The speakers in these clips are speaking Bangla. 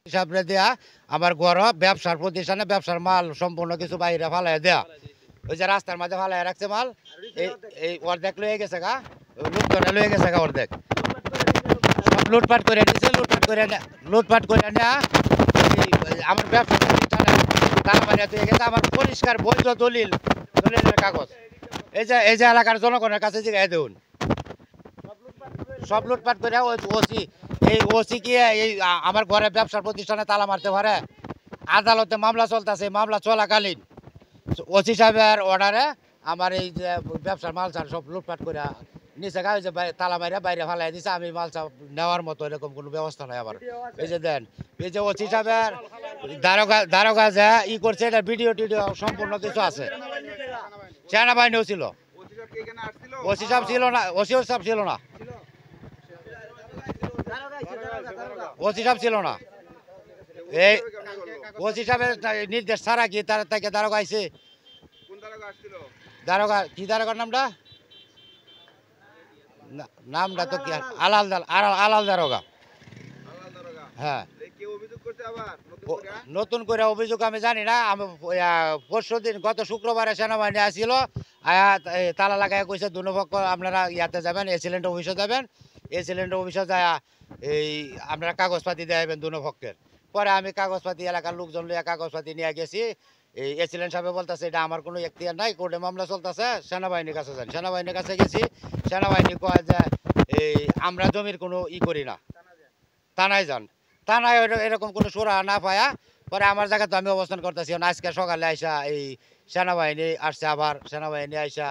হিসাবে দেয়া আমার ঘর ব্যবসার প্রতিষ্ঠানে ব্যবসার মাল সম্পূর্ণ কিছু বাইরে ফালাই দেয়া ওই যে রাস্তার মাঝে ফালাই রাখছে মাল এই এই অর্ধেক লয়ে গেছে গা লোকজনে লয়ে গেছে গা অর্ধেক সব লুটপাট করে নিছে লুটপাট করে নেয়া আমার ব্যবসা প্রতিষ্ঠানে তার মানে হয়ে গেছে আমার পরিষ্কার বৈধ দলিলের কাগজ এই যে এলাকার জনগণের কাছে জিগাই দেউন সব লুটপাট করে ওসি কি এই আমার ঘরে ব্যবসার প্রতিষ্ঠানে তালা মারতে পারে আদালতে মামলা চলতেছে মামলা চলাকালীন ওসি সাহেবের অর্ডারে আমার এই যে ব্যবসার মাল চাল সব লুটপাট করে নিচে গা যে তালা মাইরা বাইরে ফালাই দিছে আমি মাল চা নেওয়ার মতো এরকম কোনো ব্যবস্থা নাই আবার এই যে দেন এই যে ওসি সাহেবের দারোগা যে ই করছে এটা ভিডিও টিডিও সম্পূর্ণ কিছু আছে সেনাবাহিনীও ছিল ওসি সাহেব ছিল না ওসি সাহেব ছিল না ওসি সাহেব ছিল না এই ওসি সাহেবের নির্দেশ ছাড়া কি তার থেকে দারোগা আইছে দারোগা কি দারোগার নামটা নামটা তো কি আলাল দারোগা হ্যাঁ নতুন করে অভিযোগ আমি জানি না আমি পরশুদিন গত শুক্রবারে সেনাবাহিনী আসছিল তালা লাগাই কইছে দুপক্ষ আপনারা ইয়াতে যাবেন এসিলেন্ট অফিসে যাবেন এসিলেন্ট অফিসে যায় এই আপনারা কাগজপাতি দেবেন দুপক্ষের পরে আমি কাগজপাতি এলাকার লোকজন লিয়ে কাগজপাতি নিয়ে গেছি এই এসিলেন্ট সাহেব বলতেছে এটা আমার কোনো এখতিয়ার নাই কোর্টে মামলা চলতেছে সেনাবাহিনীর কাছে যান সেনাবাহিনীর কাছে গেছি সেনাবাহিনী কয় যে এই আমরা জমির কোনো ই করি না থানায় যান থানায় এরকম কোনো সুরা না পায়া পরে আমার জায়গাতে আমি অবস্থান করতেছি আজকে সকালে আইসা এই সেনাবাহিনী আসছে আবার সেনাবাহিনী আইসা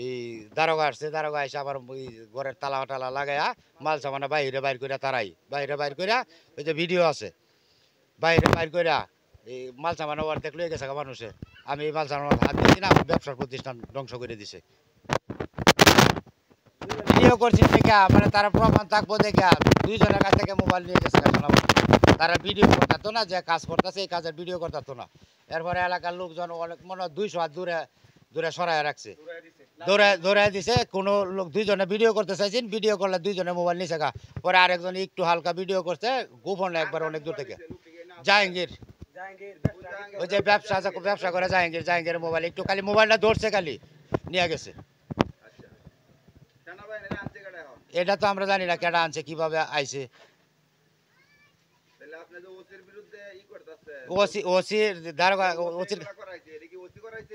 এই দারোগা আসছে দারোগা আইসা আবার ওই ঘরের তালা টালা লাগাইয়া মাল সামানা বাইর করে তারাই বাইর করে ওই যে ভিডিও আছে বাইর করে এই মাল সামানা অর্ধেক লয়ে গেছে মানুষে আমি এই মাল সামানা হাত দিয়েছি না আমার ব্যবসার প্রতিষ্ঠান ধ্বংস করে দিছে ভিডিও করছি দেখা মানে তারা প্রমাণ থাকবো দেখা দুইজনের কাছ থেকে মোবাইল নিয়ে গেছে তারা ভিডিও করতো না যে কাজ করতেছে এই কাজের ভিডিও করতো না এরপরে এলাকার লোকজন অনেক মনে 200 হাত দূরে সরাই রাখছে দৌড়াই দিছে কোনো লোক দুইজনে ভিডিও করতে চাইছেন ভিডিও করলে দুইজনে মোবাইল নিচে গা পরে আরেকজন একটু হালকা ভিডিও করছে গোপনে একবার অনেক দূর থেকে জাহাঙ্গীর ওই যে ব্যবসা করে জাহাঙ্গীর মোবাইল একটু খালি মোবাইলটা ধরছে খালি নিয়ে গেছে এটা তো আমরা জানি না কেডা আনছে কিভাবে আইছে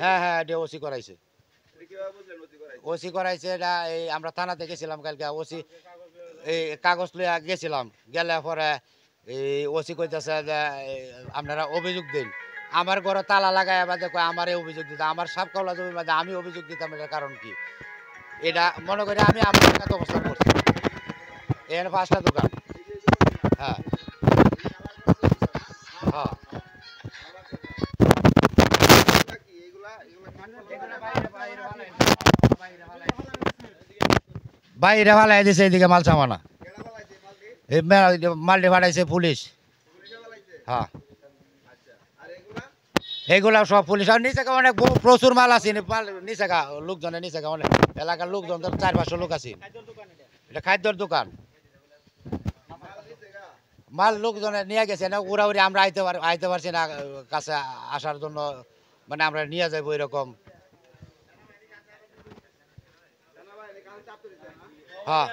হ্যাঁ এটা ওসি করাইছে এটা এই আমরা থানাতে গেছিলাম কালকে ওসি এই কাগজ লইয়া গেছিলাম গেলে পরে এই ওসি কইতেছে যে আপনারা অভিযোগ দিন আমার ঘরে তালা লাগাই বাদে আমারে অভিযোগ দিতে আমার সাপকাওলা জমির মধ্যে আমি অভিযোগ দিতাম এটার কারণ কি এটা মনে করি আমি আমার এলাকাতে অবস্থান করছি এখানে 5টা দোকান হ্যাঁ হ্যাঁ বাইরে ফালাই দিছে এদিকে মাল সামানা এই মালটি ফাটাইছে পুলিশ হ্যাঁ এগুলা সব পুলিশ আর নিচে অনেক প্রচুর মাল আছে নিচে লোকজনের নিচে অনেক এলাকার লোকজন 400-500 লোক আছে এটা খাদ্যর দোকান মাল লোকজনে নিয়ে গেছে না উড়াউড়ি আমরা আইতে পারছি না কাছে আসার জন্য মানে আমরা নিয়ে যাবো এরকম হ্যাঁ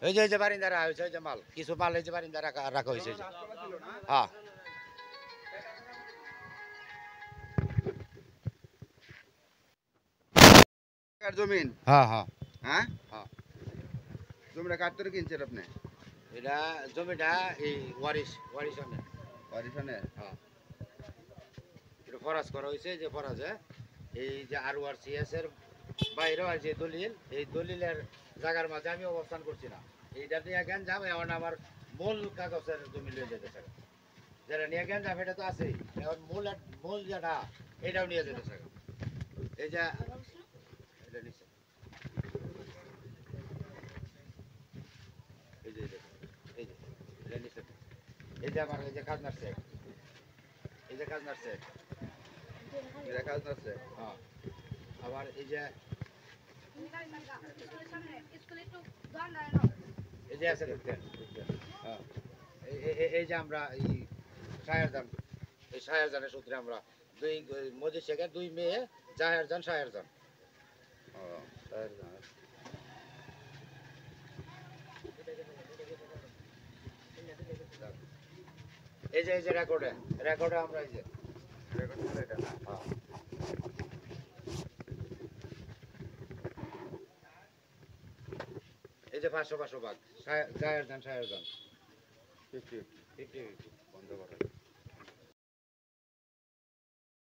এই যে বারিন্দা রাখা হয়েছে ওই যে মাল কিছু মাল এই যে বারিন্দা রাখা হয়েছে হ্যাঁ জমিন হ্যাঁ হ্যাঁ হ্যাঁ জমিটা কার থেকে কিনছেন আপনি এটা জমিটা এই ওয়ারিশনের হ্যাঁ এটা ফরাজ করা হয়েছে যে ফরাজে এই যে RORCS এর বাইরে আর যে দলিল এই দলিলের জায়গার মাঝে আমি অবস্থান করছি না এইটা নিয়ে জ্ঞান যাবে এখন আমার মূল কাগজের জমি লিয়ে যেতে চাই যারা নিয়ে জ্ঞান যাবে এটা তো আছেই এখন মূল যেটা এটাও নিয়ে যেতে চাই এই যে এটা নিচ্ছে এই যে আমার এই যে খাজনার চেক হ্যাঁ আবার এই যে এই যে আছে দেখতেন হ্যাঁ এই যে আমরা এই শায়ারজান এই শায়ারজানের সূত্রে আমরা দুই মজিদ শেখের দুই মেয়ে জাহেরজান শায়ারজান ও শাহজাহান। এই যে রেকর্ডে রেকর্ডে আমরা এই যে রেকর্ড করে এটা না? হ্যাঁ। এই যে 500 500 ভাগ জাহেরজান শায়ারজান 50 50 50